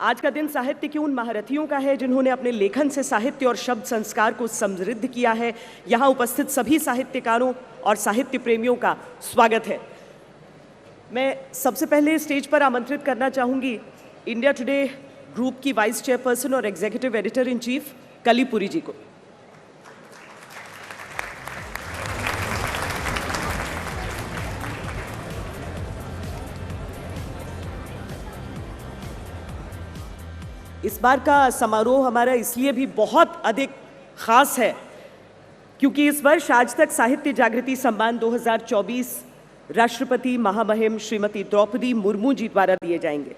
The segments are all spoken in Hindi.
आज का दिन साहित्य के उन महारथियों का है जिन्होंने अपने लेखन से साहित्य और शब्द संस्कार को समृद्ध किया है। यहाँ उपस्थित सभी साहित्यकारों और साहित्य प्रेमियों का स्वागत है। मैं सबसे पहले स्टेज पर आमंत्रित करना चाहूँगी इंडिया टुडे ग्रुप की वाइस चेयरपर्सन और एग्जीक्यूटिव एडिटर इन चीफ कली पुरी जी को। इस बार का समारोह हमारा इसलिए भी बहुत अधिक खास है क्योंकि इस वर्ष आज तक साहित्य जागृति सम्मान 2024 राष्ट्रपति महामहिम श्रीमती द्रौपदी मुर्मू जी द्वारा दिए जाएंगे।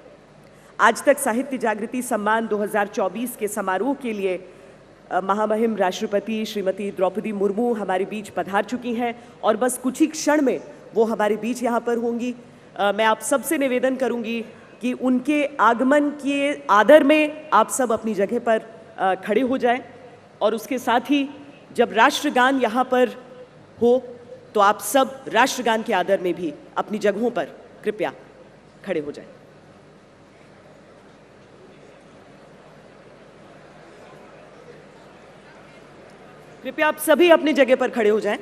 आज तक साहित्य जागृति सम्मान 2024 के समारोह के लिए महामहिम राष्ट्रपति श्रीमती द्रौपदी मुर्मू हमारे बीच पधार चुकी हैं और बस कुछ ही क्षण में वो हमारे बीच यहाँ पर होंगी। मैं आप सबसे निवेदन करूँगी कि उनके आगमन के आदर में आप सब अपनी जगह पर खड़े हो जाएं और उसके साथ ही जब राष्ट्रगान यहाँ पर हो तो आप सब राष्ट्रगान के आदर में भी अपनी जगहों पर कृपया खड़े हो जाएं। कृपया आप सभी अपनी जगह पर खड़े हो जाएं।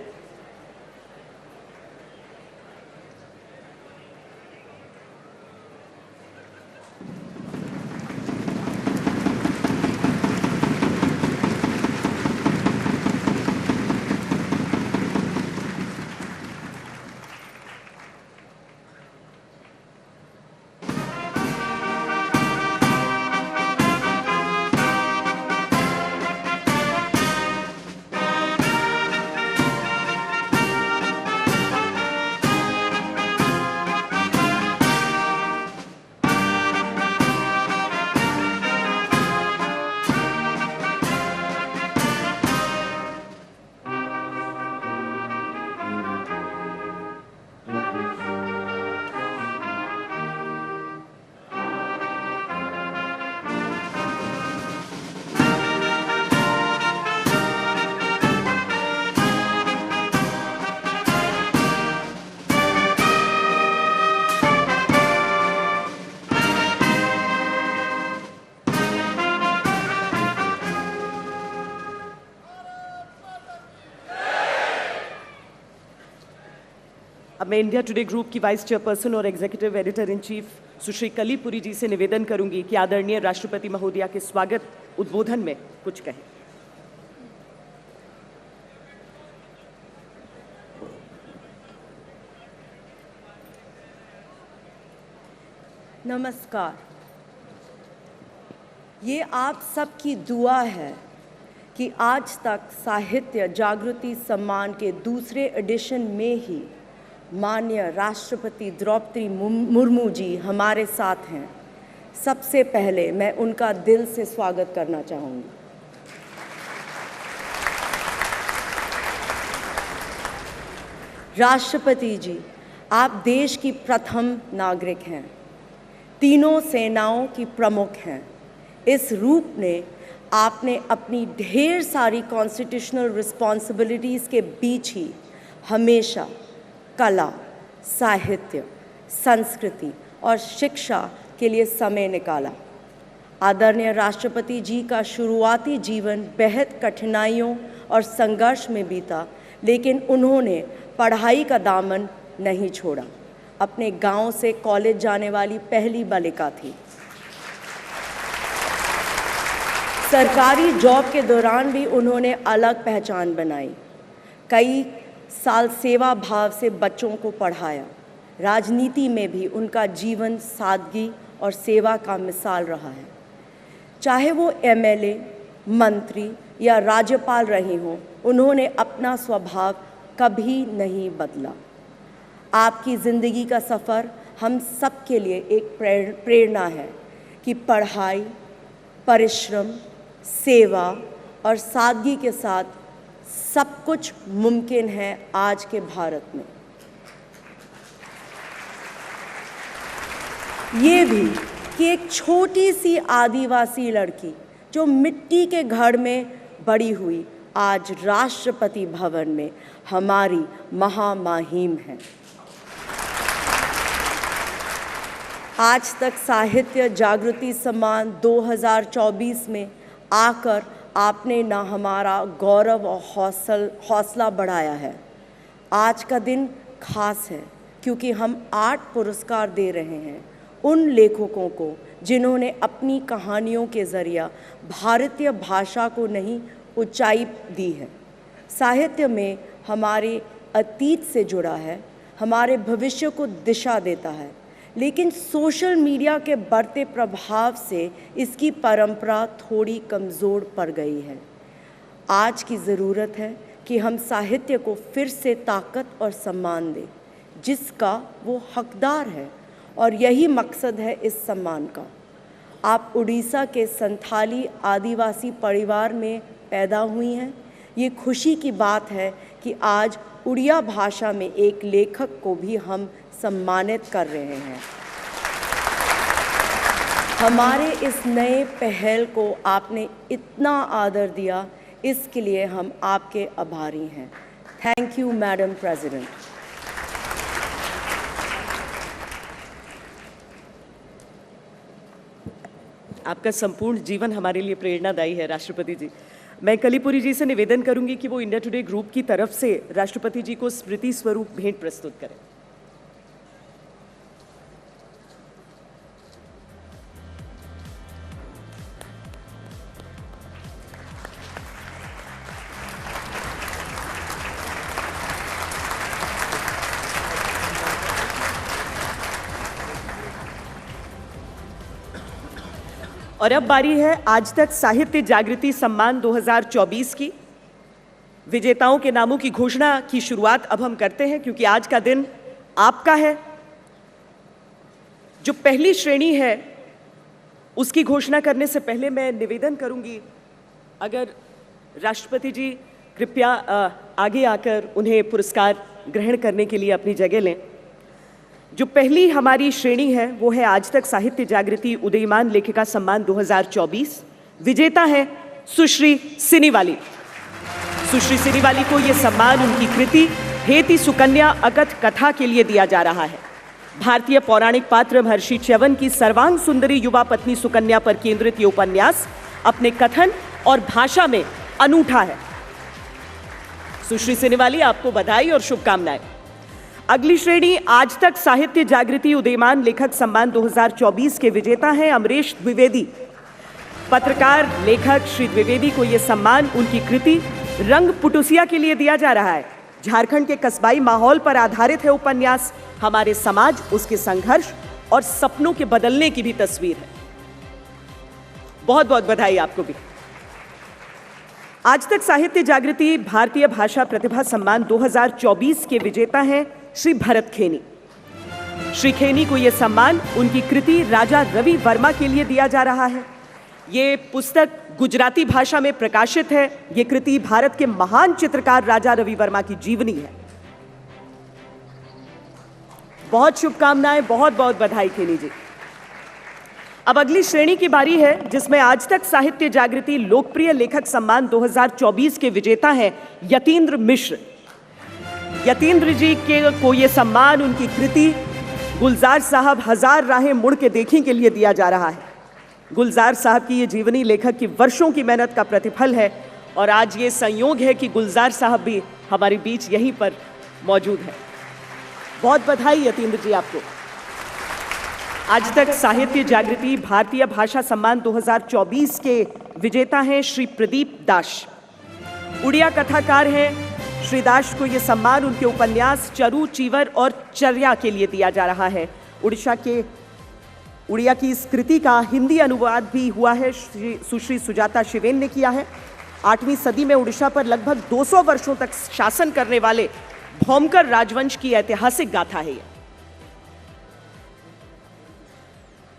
अब मैं इंडिया टुडे ग्रुप की वाइस चेयरपर्सन और एग्जीक्यूटिव एडिटर इन चीफ सुश्री कली पुरी जी से निवेदन करूंगी कि आदरणीय राष्ट्रपति महोदया के स्वागत उद्बोधन में कुछ कहें। नमस्कार। ये आप सबकी दुआ है कि आज तक साहित्य जागृति सम्मान के दूसरे एडिशन में ही माननीय राष्ट्रपति द्रौपदी मुर्मू जी हमारे साथ हैं। सबसे पहले मैं उनका दिल से स्वागत करना चाहूँगी। राष्ट्रपति जी, आप देश की प्रथम नागरिक हैं, तीनों सेनाओं की प्रमुख हैं। इस रूप में आपने अपनी ढेर सारी कॉन्स्टिट्यूशनल रिस्पॉन्सिबिलिटीज़ के बीच ही हमेशा कला, साहित्य, संस्कृति और शिक्षा के लिए समय निकाला। आदरणीय राष्ट्रपति जी का शुरुआती जीवन बेहद कठिनाइयों और संघर्ष में बीता, लेकिन उन्होंने पढ़ाई का दामन नहीं छोड़ा। अपने गांव से कॉलेज जाने वाली पहली बालिका थी। सरकारी जॉब के दौरान भी उन्होंने अलग पहचान बनाई। कई साल सेवा भाव से बच्चों को पढ़ाया। राजनीति में भी उनका जीवन सादगी और सेवा का मिसाल रहा है। चाहे वो एमएलए, मंत्री या राज्यपाल रही हों, उन्होंने अपना स्वभाव कभी नहीं बदला। आपकी ज़िंदगी का सफ़र हम सब के लिए एक प्रेरणा है कि पढ़ाई, परिश्रम, सेवा और सादगी के साथ सब कुछ मुमकिन है आज के भारत में। ये भी कि एक छोटी सी आदिवासी लड़की जो मिट्टी के घर में बड़ी हुई, आज राष्ट्रपति भवन में हमारी महामहिम है। आज तक साहित्य जागृति सम्मान 2024 में आकर आपने ना हमारा गौरव और हौसला बढ़ाया है। आज का दिन खास है क्योंकि हम 8 पुरस्कार दे रहे हैं उन लेखकों को जिन्होंने अपनी कहानियों के ज़रिए भारतीय भाषा को नहीं ऊंचाई दी है। साहित्य में हमारे अतीत से जुड़ा है, हमारे भविष्य को दिशा देता है, लेकिन सोशल मीडिया के बढ़ते प्रभाव से इसकी परंपरा थोड़ी कमज़ोर पड़ गई है। आज की ज़रूरत है कि हम साहित्य को फिर से ताकत और सम्मान दें जिसका वो हकदार है, और यही मकसद है इस सम्मान का। आप उड़ीसा के संथाली आदिवासी परिवार में पैदा हुई हैं। ये खुशी की बात है कि आज उड़िया भाषा में एक लेखक को भी हम सम्मानित कर रहे हैं। हमारे इस नए पहल को आपने इतना आदर दिया, इसके लिए हम आपके आभारी हैं। Thank you madam president. आपका संपूर्ण जीवन हमारे लिए प्रेरणादायी है राष्ट्रपति जी। मैं कलीपुरी जी से निवेदन करूंगी कि वो इंडिया टुडे ग्रुप की तरफ से राष्ट्रपति जी को स्मृति स्वरूप भेंट प्रस्तुत करें। और अब बारी है आज तक साहित्य जागृति सम्मान 2024 की। विजेताओं के नामों की घोषणा की शुरुआत अब हम करते हैं क्योंकि आज का दिन आपका है। जो पहली श्रेणी है उसकी घोषणा करने से पहले मैं निवेदन करूंगी, अगर राष्ट्रपति जी कृपया आगे आकर उन्हें पुरस्कार ग्रहण करने के लिए अपनी जगह लें। जो पहली हमारी श्रेणी है वो है आज तक साहित्य जागृति उदीयमान लेखिका सम्मान 2024। विजेता है सुश्री सिनीवाली। सुश्री सिनीवाली को ये सम्मान उनकी कृति हेति सुकन्या अकथ कथा के लिए दिया जा रहा है। भारतीय पौराणिक पात्र महर्षि च्यवन की सर्वांग सुंदरी युवा पत्नी सुकन्या पर केंद्रित ये उपन्यास अपने कथन और भाषा में अनूठा है। सुश्री सिनीवाली, आपको बधाई और शुभकामनाएं। अगली श्रेणी आज तक साहित्य जागृति उदीयमान लेखक सम्मान 2024 के विजेता हैं अमरेश द्विवेदी। पत्रकार लेखक श्री द्विवेदी को यह सम्मान उनकी कृति रंग पुटुसिया के लिए दिया जा रहा है। झारखंड के कस्बाई माहौल पर आधारित है उपन्यास। हमारे समाज, उसके संघर्ष और सपनों के बदलने की भी तस्वीर है। बहुत बहुत बधाई आपको भी। आज तक साहित्य जागृति भारतीय भाषा प्रतिभा सम्मान 2024 के विजेता हैं श्री भरत खेनी। श्री खेनी को यह सम्मान उनकी कृति राजा रवि वर्मा के लिए दिया जा रहा है। ये पुस्तक गुजराती भाषा में प्रकाशित है। ये कृति भारत के महान चित्रकार राजा रवि वर्मा की जीवनी है। बहुत शुभकामनाएं, बहुत बहुत बधाई खेनी जी। अब अगली श्रेणी की बारी है जिसमें आज तक साहित्य जागृति लोकप्रिय लेखक सम्मान 2024 के विजेता हैं यतीन्द्र मिश्र। यतीन्द्र जी को यह सम्मान उनकी कृति गुलजार साहब हजार राहें मुड़ के देखी के लिए दिया जा रहा है। गुलजार साहब की ये जीवनी लेखक की वर्षों की मेहनत का प्रतिफल है और आज ये संयोग है कि गुलजार साहब भी हमारे बीच यहीं पर मौजूद है। बहुत बधाई यतीन्द्र जी आपको। आज तक साहित्य जागृति भारतीय भाषा सम्मान 2024 के विजेता हैं श्री प्रदीप दास। उड़िया कथाकार हैं श्री दास को यह सम्मान उनके उपन्यास चरू, चीवर और चर्या के लिए दिया जा रहा है। उड़िया की इस कृति का हिंदी अनुवाद भी हुआ है, सुश्री सुजाता शिवेन ने किया है। 8वीं सदी में उड़ीसा पर लगभग 200 वर्षों तक शासन करने वाले भौमकर राजवंश की ऐतिहासिक गाथा है ये।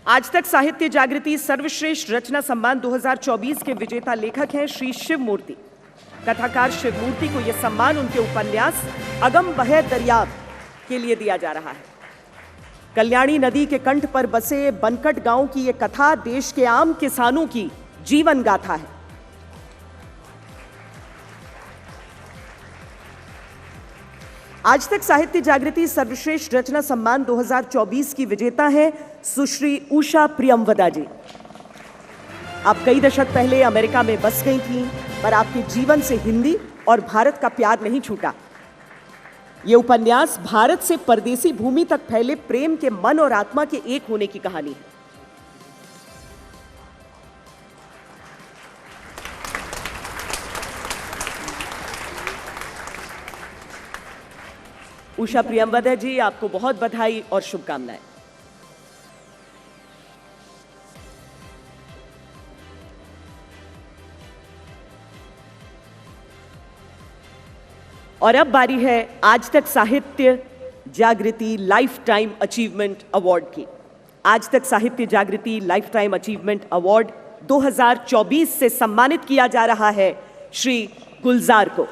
आज तक साहित्य जागृति सर्वश्रेष्ठ रचना सम्मान 2024 के विजेता लेखक हैं श्री शिव मूर्ति। कथाकार शिव मूर्ति को यह सम्मान उनके उपन्यास अगम बहे दरियाब के लिए दिया जा रहा है। कल्याणी नदी के कंठ पर बसे बनकट गांव की यह कथा देश के आम किसानों की जीवन गाथा है। आज तक साहित्य जागृति सर्वश्रेष्ठ रचना सम्मान 2024 की विजेता हैं सुश्री उषा प्रियमवदा जी। आप कई दशक पहले अमेरिका में बस गई थीं, पर आपके जीवन से हिंदी और भारत का प्यार नहीं छूटा। ये उपन्यास भारत से परदेसी भूमि तक फैले प्रेम के मन और आत्मा के एक होने की कहानी है। उषा प्रियमवदा जी, आपको बहुत बधाई और शुभकामनाएं। और अब बारी है आज तक साहित्य जागृति लाइफ टाइम अचीवमेंट अवार्ड की। आज तक साहित्य जागृति लाइफ टाइम अचीवमेंट अवार्ड 2024 से सम्मानित किया जा रहा है श्री गुलजार को।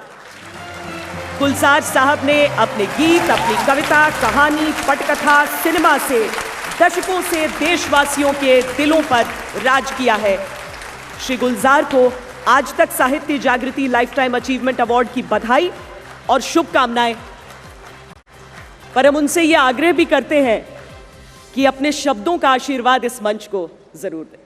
गुलजार साहब ने अपने गीत, अपनी कविता, कहानी, पटकथा, सिनेमा से दशकों से देशवासियों के दिलों पर राज किया है। श्री गुलजार को आज तक साहित्य जागृति लाइफ टाइम अचीवमेंट अवार्ड की बधाई और शुभकामनाएं। पर हम उनसे यह आग्रह भी करते हैं कि अपने शब्दों का आशीर्वाद इस मंच को जरूर दें।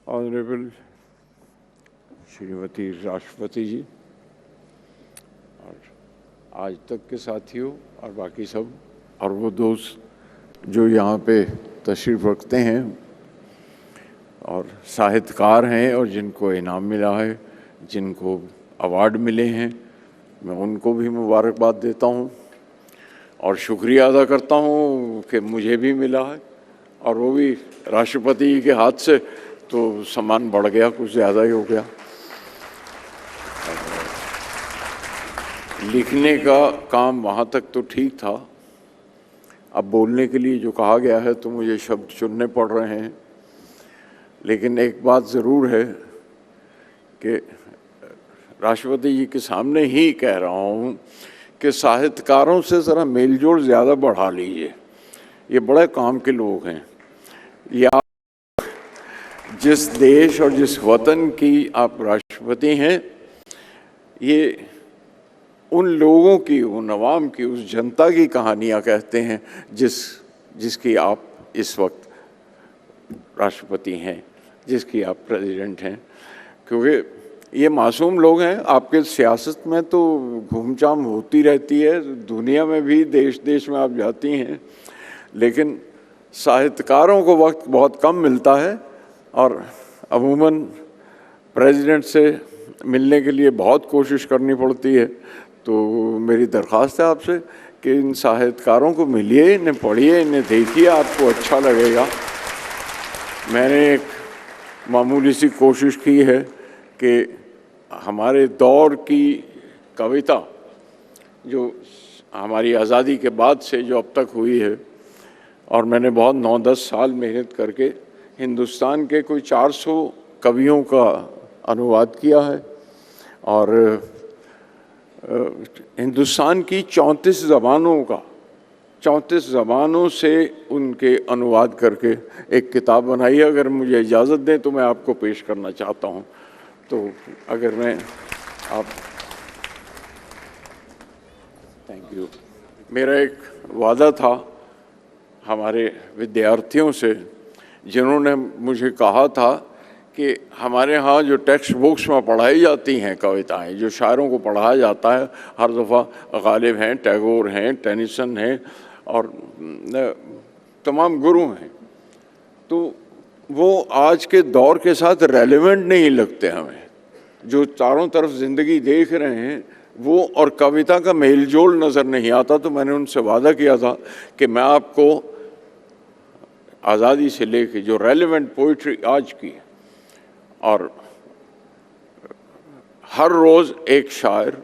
ऑनरेबल श्रीमती राष्ट्रपति जी और आज तक के साथियों और बाकी सब और वो दोस्त जो यहाँ पे तशरीफ़ रखते हैं और साहित्यकार हैं और जिनको इनाम मिला है, जिनको अवार्ड मिले हैं, मैं उनको भी मुबारकबाद देता हूँ और शुक्रिया अदा करता हूँ कि मुझे भी मिला है और वो भी राष्ट्रपति जी के हाथ से, तो सम्मान बढ़ गया, कुछ ज़्यादा ही हो गया। लिखने का काम वहाँ तक तो ठीक था, अब बोलने के लिए जो कहा गया है तो मुझे शब्द चुनने पड़ रहे हैं। लेकिन एक बात ज़रूर है कि राष्ट्रपति जी के सामने ही कह रहा हूँ कि साहित्यकारों से ज़रा मेलजोल ज़्यादा बढ़ा लीजिए। ये बड़े काम के लोग हैं। या जिस देश और जिस वतन की आप राष्ट्रपति हैं, ये उन लोगों की, उन अवाम की, उस जनता की कहानियाँ कहते हैं जिसकी आप इस वक्त राष्ट्रपति हैं, जिसकी आप प्रेसिडेंट हैं। क्योंकि ये मासूम लोग हैं। आपके सियासत में तो घूमचाम होती रहती है, दुनिया में भी, देश देश में आप जाती हैं, लेकिन साहित्यकारों को वक्त बहुत कम मिलता है और अमूमन प्रेसिडेंट से मिलने के लिए बहुत कोशिश करनी पड़ती है। तो मेरी दरख्वास्त है आपसे कि इन साहित्यकारों को मिलिए, इन्हें पढ़िए, इन्हें देखिए, आपको अच्छा लगेगा। मैंने एक मामूली सी कोशिश की है कि हमारे दौर की कविता जो हमारी आज़ादी के बाद से जो अब तक हुई है, और मैंने बहुत 9-10 साल मेहनत करके हिंदुस्तान के कोई 400 कवियों का अनुवाद किया है और हिंदुस्तान की 34 ज़बानों से उनके अनुवाद करके एक किताब बनाई है। अगर मुझे इजाज़त दें तो मैं आपको पेश करना चाहता हूं। तो अगर मैं आप थैंक यू। मेरा एक वादा था हमारे विद्यार्थियों से, जिन्होंने मुझे कहा था कि हमारे यहाँ जो टेक्स्ट बुक्स में पढ़ाई जाती हैं कविताएं, जो शायरों को पढ़ाया जाता है, हर दफ़ा गालिब हैं, टैगोर हैं, टेनिसन हैं और तमाम गुरु हैं, तो वो आज के दौर के साथ रेलेवेंट नहीं लगते हमें। जो चारों तरफ ज़िंदगी देख रहे हैं वो और कविता का मेलजोल नज़र नहीं आता। तो मैंने उनसे वादा किया था कि मैं आपको आज़ादी से लेके जो रेलेवेंट पोइट्री आज की है और हर रोज़ एक शायर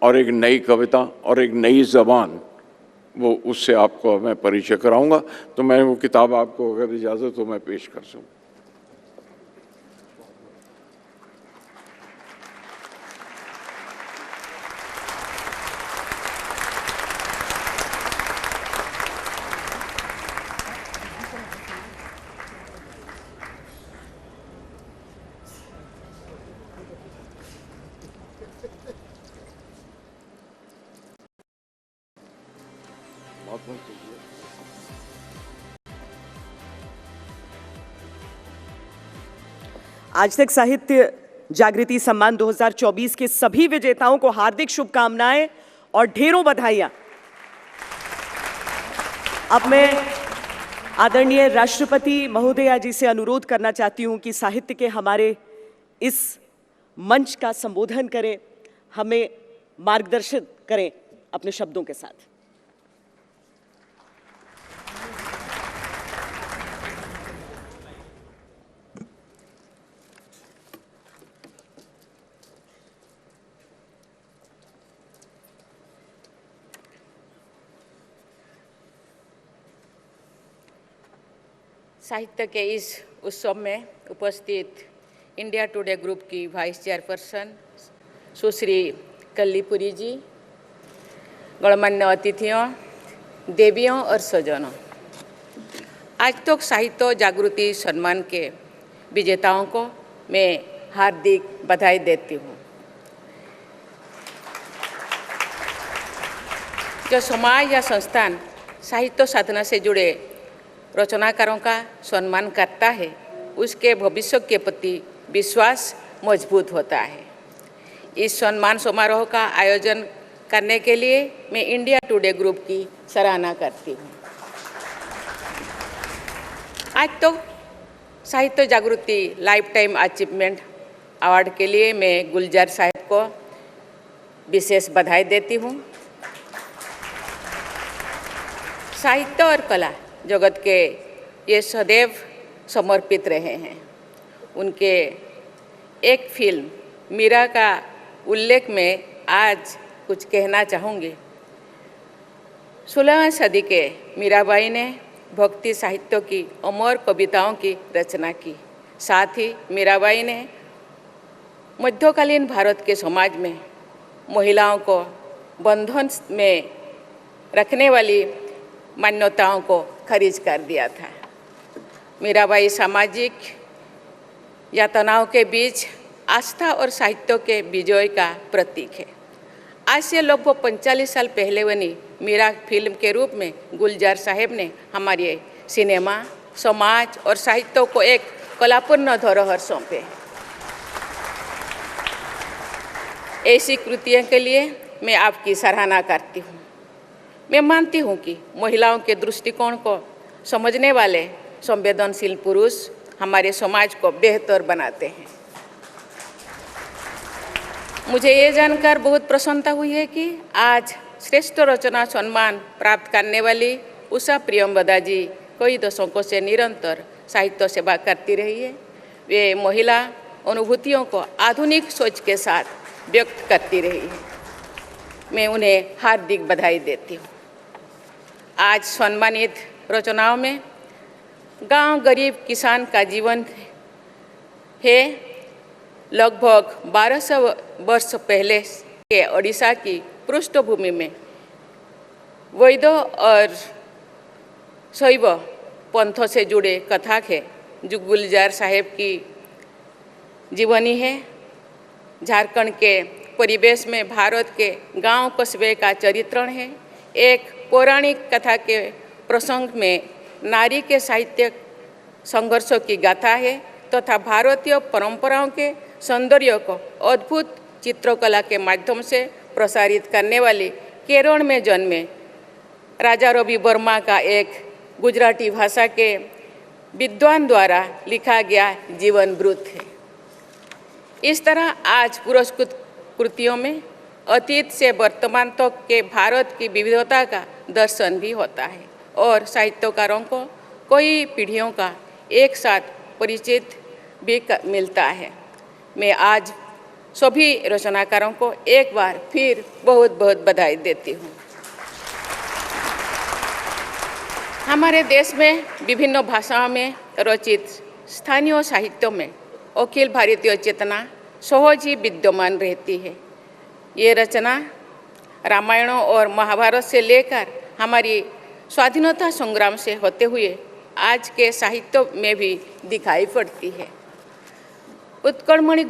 और एक नई कविता और एक नई ज़बान, वो उससे आपको मैं परिचय कराऊंगा। तो मैं वो किताब आपको अगर इजाज़त हो मैं पेश कर सकूँ। आज तक साहित्य जागृति सम्मान 2024 के सभी विजेताओं को हार्दिक शुभकामनाएं और ढेरों बधाइयां। अब मैं आदरणीय राष्ट्रपति महोदया जी से अनुरोध करना चाहती हूं कि साहित्य के हमारे इस मंच का संबोधन करें, हमें मार्गदर्शन करें अपने शब्दों के साथ। साहित्य के इस उत्सव में उपस्थित इंडिया टुडे ग्रुप की वाइस चेयरपर्सन सुश्री कल्लीपुरी जी, गणमान्य अतिथियों, देवियों और स्वजनों, आज तक साहित्य जागृति सम्मान के विजेताओं को मैं हार्दिक बधाई देती हूँ। जो समाज या संस्थान साहित्य साधना से जुड़े रचनाकारों का सम्मान करता है, उसके भविष्य के प्रति विश्वास मजबूत होता है। इस सम्मान समारोह का आयोजन करने के लिए मैं इंडिया टुडे ग्रुप की सराहना करती हूँ। आज तो साहित्य जागृति लाइफ टाइम अचीवमेंट अवार्ड के लिए मैं गुलजार साहब को विशेष बधाई देती हूँ। साहित्य और कला जगत के ये सदैव समर्पित रहे हैं। उनके एक फिल्म मीरा का उल्लेख में आज कुछ कहना चाहूँगी। 16वीं सदी के मीराबाई ने भक्ति साहित्य की अमर कविताओं की रचना की। साथ ही मीराबाई ने मध्यकालीन भारत के समाज में महिलाओं को बंधन में रखने वाली मान्यताओं को खारिज कर दिया था। मीराबाई सामाजिक यातनाओं के बीच आस्था और साहित्य के विजय का प्रतीक है। आज से लगभग 45 साल पहले बनी मीरा फिल्म के रूप में गुलजार साहब ने हमारे सिनेमा, समाज और साहित्य को एक कलापूर्ण धरोहर सौंपे। ऐसी कृतियों के लिए मैं आपकी सराहना करती हूँ। मैं मानती हूँ कि महिलाओं के दृष्टिकोण को समझने वाले संवेदनशील पुरुष हमारे समाज को बेहतर बनाते हैं। मुझे ये जानकर बहुत प्रसन्नता हुई है कि आज श्रेष्ठ रचना सम्मान प्राप्त करने वाली उषा प्रियंवदा जी कई दशकों से निरंतर साहित्य सेवा करती रही है। वे महिला अनुभूतियों को आधुनिक सोच के साथ व्यक्त करती रही है। मैं उन्हें हार्दिक बधाई देती हूँ। आज सम्मानित रचनाओं में गांव गरीब किसान का जीवन है। लगभग 1200 वर्ष पहले के ओडिशा की पृष्ठभूमि में वैद्य और शैव पंथों से जुड़े कथाक है जो गुलजार साहब की जीवनी है। झारखंड के परिवेश में भारत के गांव कस्बे का चरित्रण है। एक पौराणिक कथा के प्रसंग में नारी के साहित्यिक संघर्षों की गाथा है तथा भारतीय परंपराओं के सौंदर्य को अद्भुत चित्रकला के माध्यम से प्रसारित करने वाली केरल में जन्मे राजा रवि वर्मा का एक गुजराती भाषा के विद्वान द्वारा लिखा गया जीवन वृत्त है। इस तरह आज पुरस्कृत कृतियों में अतीत से वर्तमान तक के भारत की विविधता का दर्शन भी होता है और साहित्यकारों को कई पीढ़ियों का एक साथ परिचित भी मिलता है। मैं आज सभी रचनाकारों को एक बार फिर बहुत बहुत बधाई देती हूँ। हमारे देश में विभिन्न भाषाओं में रचित स्थानीय साहित्यों में अखिल भारतीय चेतना सहज ही विद्यमान रहती है। ये रचना रामायणों और महाभारत से लेकर हमारी स्वाधीनता संग्राम से होते हुए आज के साहित्य में भी दिखाई पड़ती है। उत्कलमणि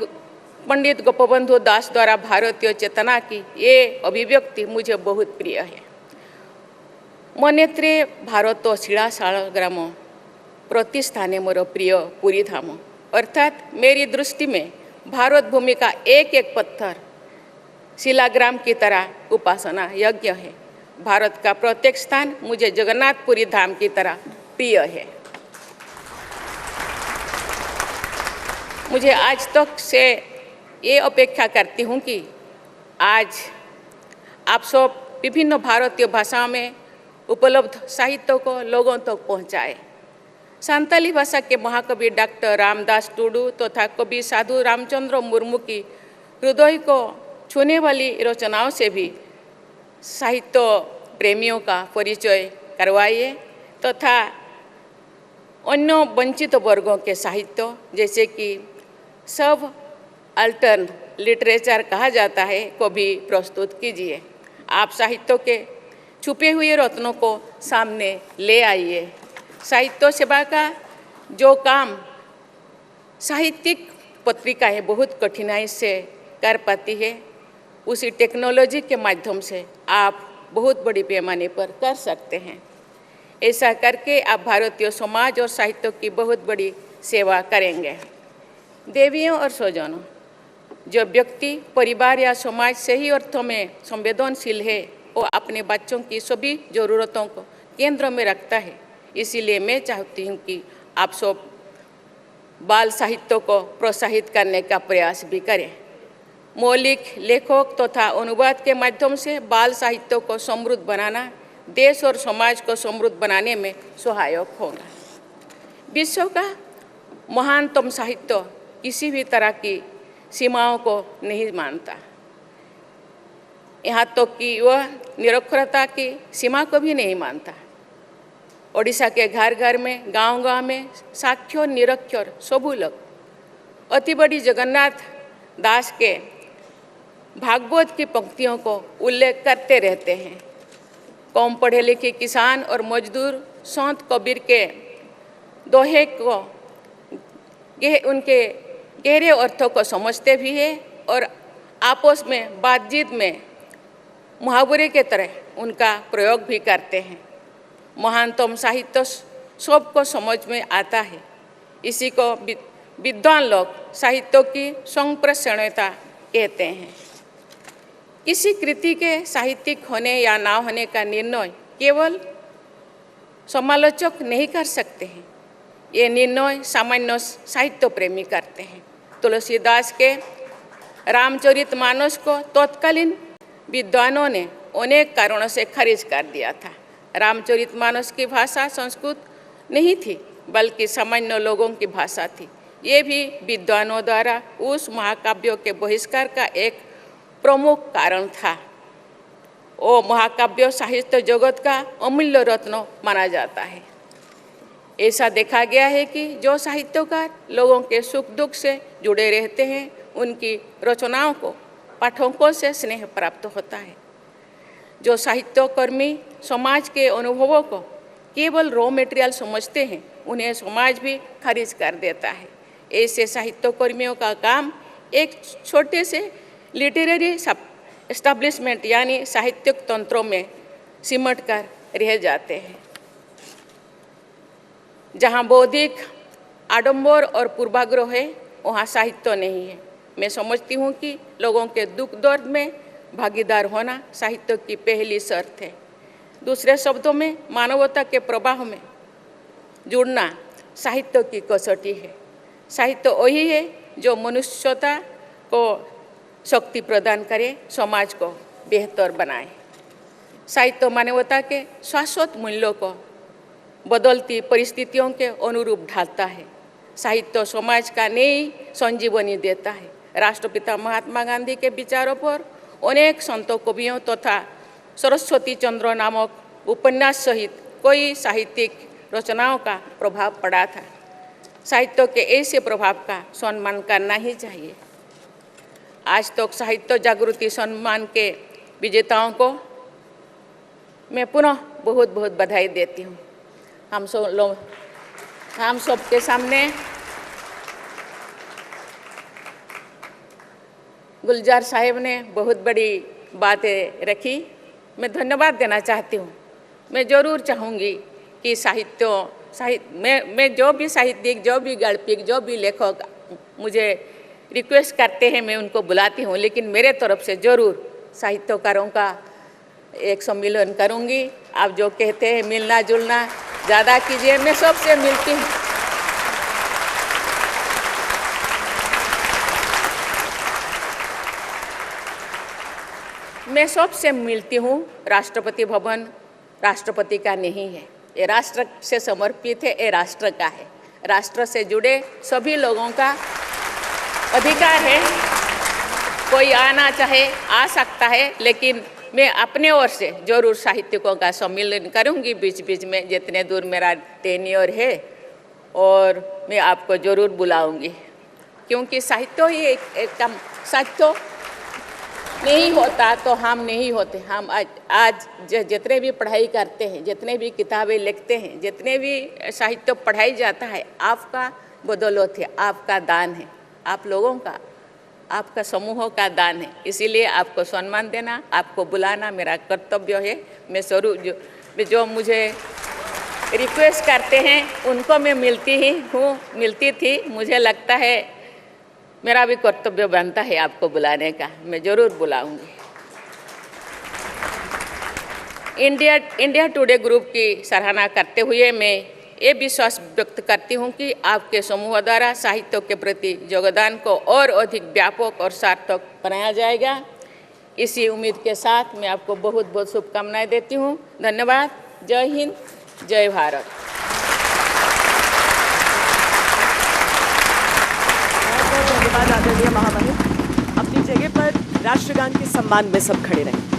पंडित गोपबंधु दास द्वारा भारतीय चेतना की ये अभिव्यक्ति मुझे बहुत प्रिय है। मनेत्रे भारत शिला शालग्राम प्रतिस्थाने मोर प्रिय पुरी धाम। अर्थात मेरी दृष्टि में भारत भूमि का एक एक पत्थर शिलाग्राम की तरह उपासना यज्ञ है। भारत का प्रत्येक स्थान मुझे जगन्नाथपुरी धाम की तरह प्रिय है। मुझे आज तक से ये अपेक्षा करती हूँ कि आज आप सब विभिन्न भारतीय भाषाओं में उपलब्ध साहित्य को लोगों तक पहुँचाए। संताली भाषा के महाकवि डॉक्टर रामदास टुडू तथा कवि साधु रामचंद्र मुर्मू की हृदय को छूने वाली रचनाओं से भी साहित्य प्रेमियों का परिचय करवाइए तथा अन्य वंचित वर्गों के साहित्य जैसे कि सब अल्टर्न लिटरेचर कहा जाता है को भी प्रस्तुत कीजिए। आप साहित्य के छुपे हुए रत्नों को सामने ले आइए। साहित्य सेवा का जो काम साहित्यिक पत्रिकाएं बहुत कठिनाई से कर पाती है, उसी टेक्नोलॉजी के माध्यम से आप बहुत बड़ी पैमाने पर कर सकते हैं। ऐसा करके आप भारतीय समाज और साहित्य की बहुत बड़ी सेवा करेंगे। देवियों और स्वजनों, जो व्यक्ति परिवार या समाज सही अर्थों में संवेदनशील है वो अपने बच्चों की सभी ज़रूरतों को केंद्र में रखता है। इसीलिए मैं चाहती हूँ कि आप सब बाल साहित्य को प्रोत्साहित करने का प्रयास भी करें। मौलिक लेखक तथा अनुवाद के माध्यम से बाल साहित्य को समृद्ध बनाना देश और समाज को समृद्ध बनाने में सहायक होगा। विश्व का महानतम साहित्य किसी भी तरह की सीमाओं को नहीं मानता, यहाँ तक कि वह निरक्षरता की सीमा को भी नहीं मानता। ओडिशा के घर घर में, गांव गांव में साक्षर निरक्षर सबू लोग अति बड़ी जगन्नाथ दास के भागवत की पंक्तियों को उल्लेख करते रहते हैं। कम पढ़े लिखे किसान और मजदूर संत कबीर के दोहे को उनके गहरे अर्थों को समझते भी है और आपस में बातचीत में मुहावरे के तरह उनका प्रयोग भी करते हैं। महानतम साहित्य सबको समझ में आता है। इसी को विद्वान लोग साहित्य की संप्रेषणीयता कहते हैं। किसी कृति के साहित्यिक होने या ना होने का निर्णय केवल समालोचक नहीं कर सकते हैं, ये निर्णय सामान्य साहित्य प्रेमी करते हैं। तुलसीदास के रामचरितमानस को तत्कालीन विद्वानों ने अनेक कारणों से खारिज कर दिया था। रामचरितमानस की भाषा संस्कृत नहीं थी बल्कि सामान्य लोगों की भाषा थी। ये भी विद्वानों द्वारा उस महाकाव्य के बहिष्कार का एक प्रमुख कारण था। वो महाकाव्य साहित्य जगत का अमूल्य रत्न माना जाता है। ऐसा देखा गया है कि जो साहित्यकार लोगों के सुख दुख से जुड़े रहते हैं उनकी रचनाओं को पाठकों से स्नेह प्राप्त होता है। जो साहित्यकर्मी समाज के अनुभवों को केवल रॉ मटेरियल समझते हैं उन्हें समाज भी खारिज कर देता है। ऐसे साहित्यकर्मियों का काम एक छोटे से लिटरेरी एस्टैब्लिशमेंट यानी साहित्यिक तंत्रों में सिमट कर रह जाते हैं। जहाँ बौद्धिक आडंबर और पूर्वाग्रह है वहाँ साहित्य नहीं है। मैं समझती हूँ कि लोगों के दुख दर्द में भागीदार होना साहित्य की पहली शर्त है। दूसरे शब्दों में मानवता के प्रवाह में जुड़ना साहित्य की कसौटी है। साहित्य वही है जो मनुष्यता को शक्ति प्रदान करे, समाज को बेहतर बनाए। साहित्य मानवता के शाश्वत मूल्यों को बदलती परिस्थितियों के अनुरूप ढालता है। साहित्य समाज का नई संजीवनी देता है। राष्ट्रपिता महात्मा गांधी के विचारों पर अनेक संतों कवियों तथा सरस्वती चंद्र नामक उपन्यास सहित कई साहित्यिक रचनाओं का प्रभाव पड़ा था। साहित्य के ऐसे प्रभाव का सम्मान करना ही चाहिए। आज तक साहित्य जागृति सम्मान के विजेताओं को मैं पुनः बहुत बहुत बधाई देती हूँ। हम सब के सामने गुलजार साहेब ने बहुत बड़ी बातें रखी। मैं धन्यवाद देना चाहती हूँ मैं ज़रूर चाहूँगी कि मैं जो भी साहित्यिक, जो भी गल्पिक, जो भी लेखक मुझे रिक्वेस्ट करते हैं मैं उनको बुलाती हूँ, लेकिन मेरे तरफ से ज़रूर साहित्यकारों का एक सम्मेलन करूँगी। आप जो कहते हैं मिलना जुलना ज़्यादा कीजिए, मैं सबसे मिलती हूँ। मैं सबसे मिलती हूँ। राष्ट्रपति भवन राष्ट्रपति का नहीं है, ये राष्ट्र से समर्पित है, ये राष्ट्र का है। राष्ट्र से जुड़े सभी लोगों का अधिकार है, कोई आना चाहे आ सकता है, लेकिन मैं अपने ओर से जरूर साहित्यिकों का सम्मेलन करूंगी बीच बीच में, जितने दूर मेरा टेन्योर है, और मैं आपको जरूर बुलाऊंगी, क्योंकि साहित्य ही एक कम साहित्य नहीं होता तो हम नहीं होते। हम आज जितने भी पढ़ाई करते हैं, जितने भी किताबें लिखते हैं, जितने भी साहित्य पढ़ाई जाता है, आपका बदौलत है, आपका दान है, आप लोगों का, आपका समूहों का दान है। इसीलिए आपको सम्मान देना, आपको बुलाना मेरा कर्तव्य है। मैं जरूर जो मुझे रिक्वेस्ट करते हैं उनको मैं मिलती थी। मुझे लगता है मेरा भी कर्तव्य बनता है आपको बुलाने का, मैं ज़रूर बुलाऊंगी। इंडिया टुडे ग्रुप की सराहना करते हुए मैं ये विश्वास व्यक्त करती हूँ कि आपके समूह द्वारा साहित्य के प्रति योगदान को और अधिक व्यापक और सार्थक बनाया जाएगा। इसी उम्मीद के साथ मैं आपको बहुत बहुत शुभकामनाएं देती हूँ। धन्यवाद। जय हिंद, जय भारत। धन्यवाद आदरणीय महामहिम। अपनी जगह पर राष्ट्रगान के सम्मान में सब खड़े रहें।